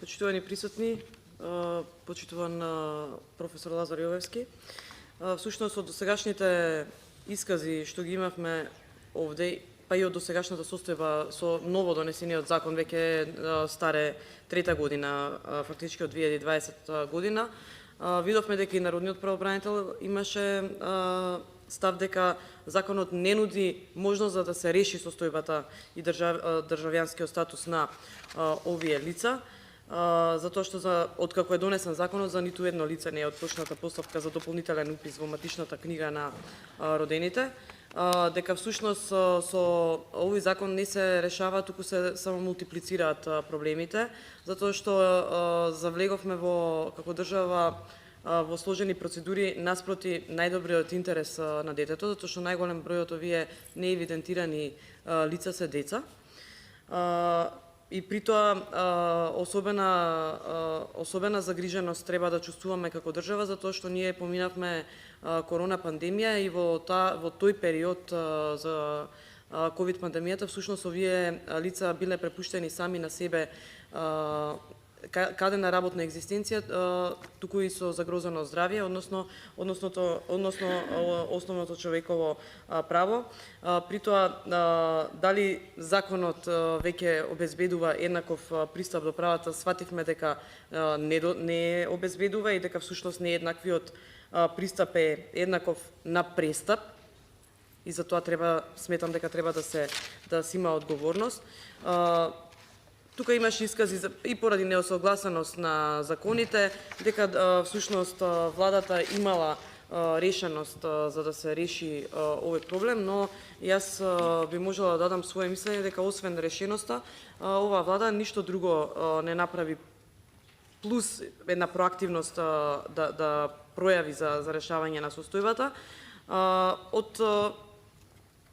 Почитувани присутни, почитуван професор Лазар Јовевски. Всушност од досегашните искази што ги имавме овде, па и од досегашната состојба со ново донесениот закон, веќе старе трета година, фактички од 2020 година, видовме дека и народниот правобранител имаше став дека законот не нуди можност за да се реши состојбата и државјанскиот статус на овие лица, затоа што откако е донесен законот, за ниту едно лице не е отпочната постапка за дополнителен упис во матичната книга на родените, дека всушност со овој закон не се решава, туку се само мултиплицираат проблемите, затоа што завлеговме како држава во сложени процедури наспроти најдобриот интерес на детето, затоа што најголем број од овие неевидентирани лица се деца. И при тоа особена загриженост треба да чувствуваме како држава, затоа што ние поминавме корона пандемија и во тој период за ковид пандемијата всушност овие лица биле препуштени сами на себе каде на работна екзистенција, туку и со загрозено здравје, односно основното човеково право. При тоа, дали законот веќе обезбедува еднаков пристап до правата, свативме дека не обезбедува и дека всушност нееднаквиот пристап е еднаков на престап, и затоа сметам дека треба да се има одговорност. Тука имаше искази и поради неосогласеност на законите, дека всушност владата имала решеност за да се реши овој проблем, но јас би можела да дадам свое мислење дека освен решеноста, оваа влада ништо друго не направи, плюс една проактивност да пројави за решавање на состојбата, од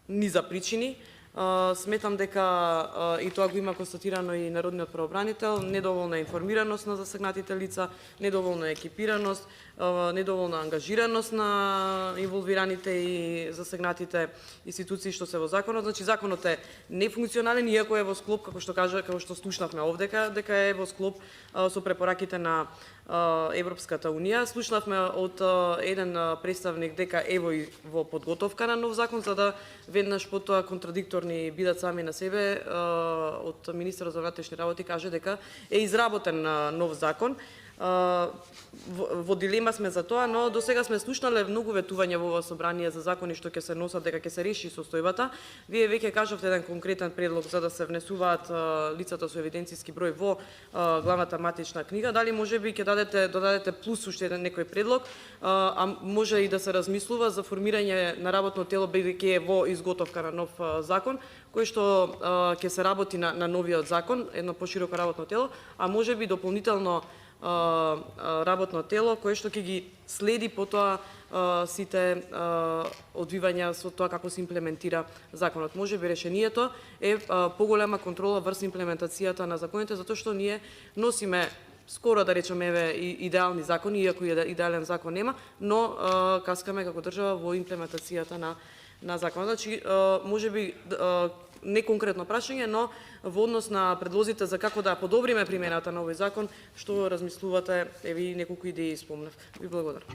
низа причини. Сметам дека и тоа го има констатирано и народниот правобранител, недоволна информираност на засегнатите лица, недоволна екипираност, недоволна ангажираност на инволвираните и засегнатите институции што се во законот. Значи законот е нефункционален, иако е во склоп, како што слушнавме овдека, дека е во склоп со препораките на Европската унија. Слушнавме од еден представник дека ево и во подготовка на нов закон, за да веднаш потоа контрадикторни бидат сами на себе, од министерот за внатрешни работи каже дека е изработен нов закон. Во дилема сме за тоа, но до сега сме слушнале многу ветувања во ова собрание за закони што ќе се носат дека ќе се реши состојбата. Вие веќе кажавте еден конкретен предлог за да се внесуваат лицата со евиденцијски број во главната матична книга. Дали можеби ќе додадете плюс уште еден некој предлог, а може и да се размислува за формирање на работно тело, бидејќи е во изготовка на нов закон, кој што ќе се работи на новиот закон, едно пошироко работно тело, а можеби дополнително работно тело кое што ќе ги следи потоа сите одвивања со тоа како се имплементира законот. Можеби решението е поголема контрола врз имплементацијата на законите, затоа што ние носиме скоро да речеме идеални закони, иако идеален закон нема, но каскаме како држава во имплементацијата на законот. Значи можеби не конкретно прашање, но во однос на предлозите за како да подобриме примената на овој закон, што размислувате, еви неколку идеи спомнав. Ви благодарам.